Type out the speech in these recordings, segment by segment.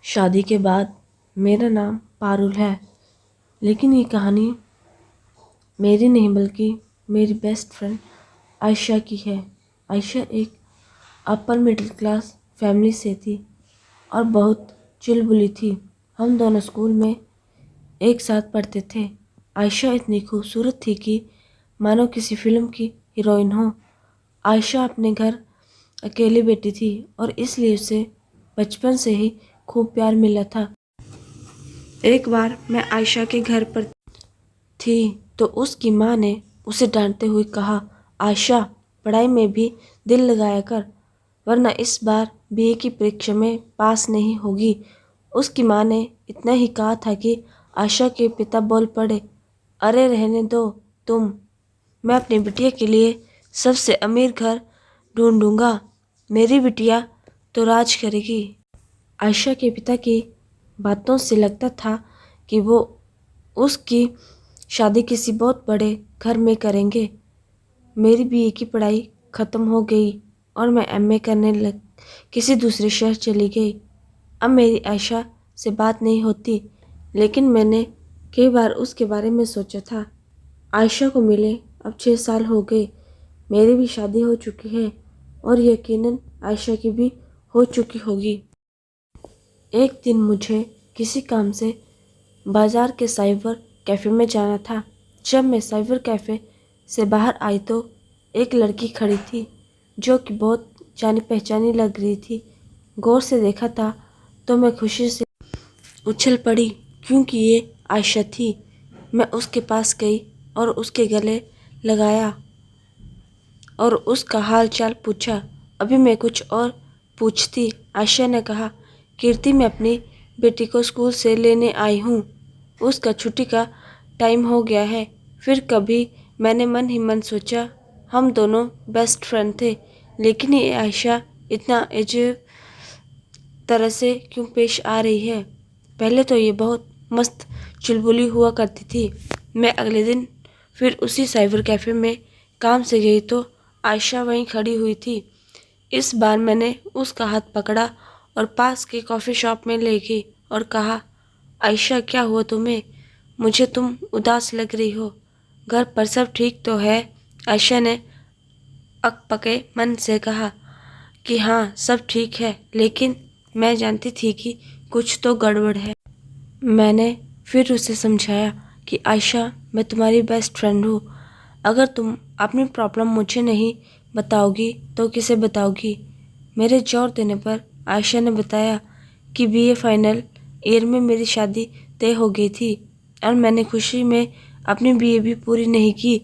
शादी के बाद मेरा नाम पारुल है, लेकिन ये कहानी मेरी नहीं बल्कि मेरी बेस्ट फ्रेंड आयशा की है। आयशा एक अपर मिडिल क्लास फैमिली से थी और बहुत चुलबुली थी। हम दोनों स्कूल में एक साथ पढ़ते थे। आयशा इतनी खूबसूरत थी कि मानो किसी फिल्म की हीरोइन हो। आयशा अपने घर अकेली बेटी थी और इसलिए उसे बचपन से ही खूब प्यार मिला था। एक बार मैं आयशा के घर पर थी तो उसकी माँ ने उसे डांटते हुए कहा, आयशा पढ़ाई में भी दिल लगाया कर, वरना इस बार बीए की परीक्षा में पास नहीं होगी। उसकी माँ ने इतना ही कहा था कि आयशा के पिता बोल पड़े, अरे रहने दो तुम, मैं अपनी बिटिया के लिए सबसे अमीर घर ढूंढूंगा। मेरी बिटिया तो राज करेगी। आयशा के पिता की बातों से लगता था कि वो उसकी शादी किसी बहुत बड़े घर में करेंगे। मेरी बीए की पढ़ाई ख़त्म हो गई और मैं एमए करने लग किसी दूसरे शहर चली गई। अब मेरी आयशा से बात नहीं होती, लेकिन मैंने कई बार उसके बारे में सोचा था। आयशा को मिले अब 6 साल हो गए। मेरी भी शादी हो चुकी है और यकीनन आयशा की भी हो चुकी होगी। एक दिन मुझे किसी काम से बाजार के साइबर कैफ़े में जाना था। जब मैं साइबर कैफ़े से बाहर आई तो एक लड़की खड़ी थी जो कि बहुत जानी पहचानी लग रही थी। गौर से देखा था तो मैं खुशी से उछल पड़ी क्योंकि ये आयशा थी। मैं उसके पास गई और उसके गले लगाया और उसका हाल चाल पूछा। अभी मैं कुछ और पूछती, आयशा ने कहा, कीर्ति मैं अपनी बेटी को स्कूल से लेने आई हूँ, उसका छुट्टी का टाइम हो गया है। फिर कभी मैंने मन ही मन सोचा हम दोनों बेस्ट फ्रेंड थे, लेकिन ये आयशा इतना अजीब तरह से क्यों पेश आ रही है। पहले तो ये बहुत मस्त चुलबुली हुआ करती थी। मैं अगले दिन फिर उसी साइबर कैफ़े में काम से गई तो आयशा वहीं खड़ी हुई थी। इस बार मैंने उसका हाथ पकड़ा और पास के कॉफ़ी शॉप में ले गई और कहा, आयशा क्या हुआ तुम्हें? मुझे तुम उदास लग रही हो। घर पर सब ठीक तो है? आयशा ने अकपके मन से कहा कि हाँ सब ठीक है, लेकिन मैं जानती थी कि कुछ तो गड़बड़ है। मैंने फिर उसे समझाया कि आयशा मैं तुम्हारी बेस्ट फ्रेंड हूँ। अगर तुम अपनी प्रॉब्लम मुझे नहीं बताओगी तो किसे बताओगी? मेरे जोर देने पर आयशा ने बताया कि बीए फाइनल ईयर में मेरी शादी तय हो गई थी और मैंने खुशी में अपनी बीए भी पूरी नहीं की।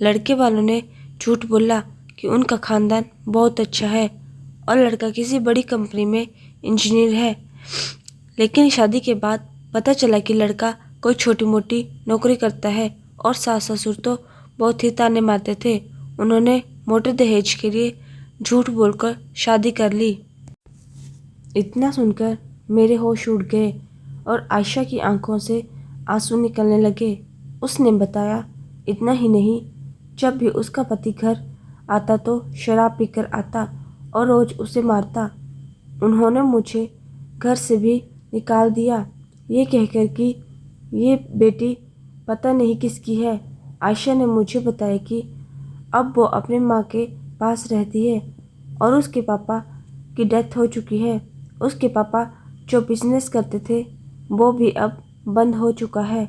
लड़के वालों ने झूठ बोला कि उनका खानदान बहुत अच्छा है और लड़का किसी बड़ी कंपनी में इंजीनियर है, लेकिन शादी के बाद पता चला कि लड़का कोई छोटी मोटी नौकरी करता है और सास ससुर तो बहुत ही ताने मारते थे। उन्होंने मोटे दहेज के लिए झूठ बोलकर शादी कर ली। इतना सुनकर मेरे होश उड़ गए और आयशा की आंखों से आंसू निकलने लगे। उसने बताया, इतना ही नहीं, जब भी उसका पति घर आता तो शराब पीकर आता और रोज उसे मारता। उन्होंने मुझे घर से भी निकाल दिया, ये कहकर कि ये बेटी पता नहीं किसकी है। आयशा ने मुझे बताया कि अब वो अपने माँ के पास रहती है और उसके पापा की डेथ हो चुकी है। उसके पापा जो बिजनेस करते थे वो भी अब बंद हो चुका है।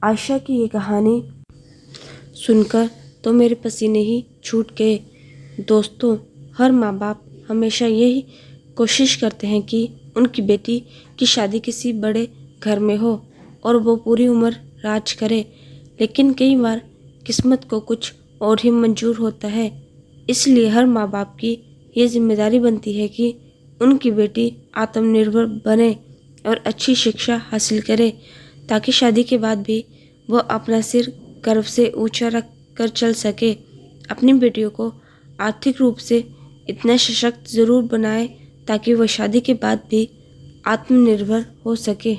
आयशा की ये कहानी सुनकर तो मेरे पसीने ही छूट गए। दोस्तों, हर माँ बाप हमेशा यही कोशिश करते हैं कि उनकी बेटी की शादी किसी बड़े घर में हो और वो पूरी उम्र राज करे, लेकिन कई बार किस्मत को कुछ और ही मंजूर होता है। इसलिए हर माँ बाप की ये जिम्मेदारी बनती है कि उनकी बेटी आत्मनिर्भर बने और अच्छी शिक्षा हासिल करे, ताकि शादी के बाद भी वह अपना सिर गर्व से ऊंचा रख कर चल सके। अपनी बेटियों को आर्थिक रूप से इतना सशक्त ज़रूर बनाए ताकि वह शादी के बाद भी आत्मनिर्भर हो सके।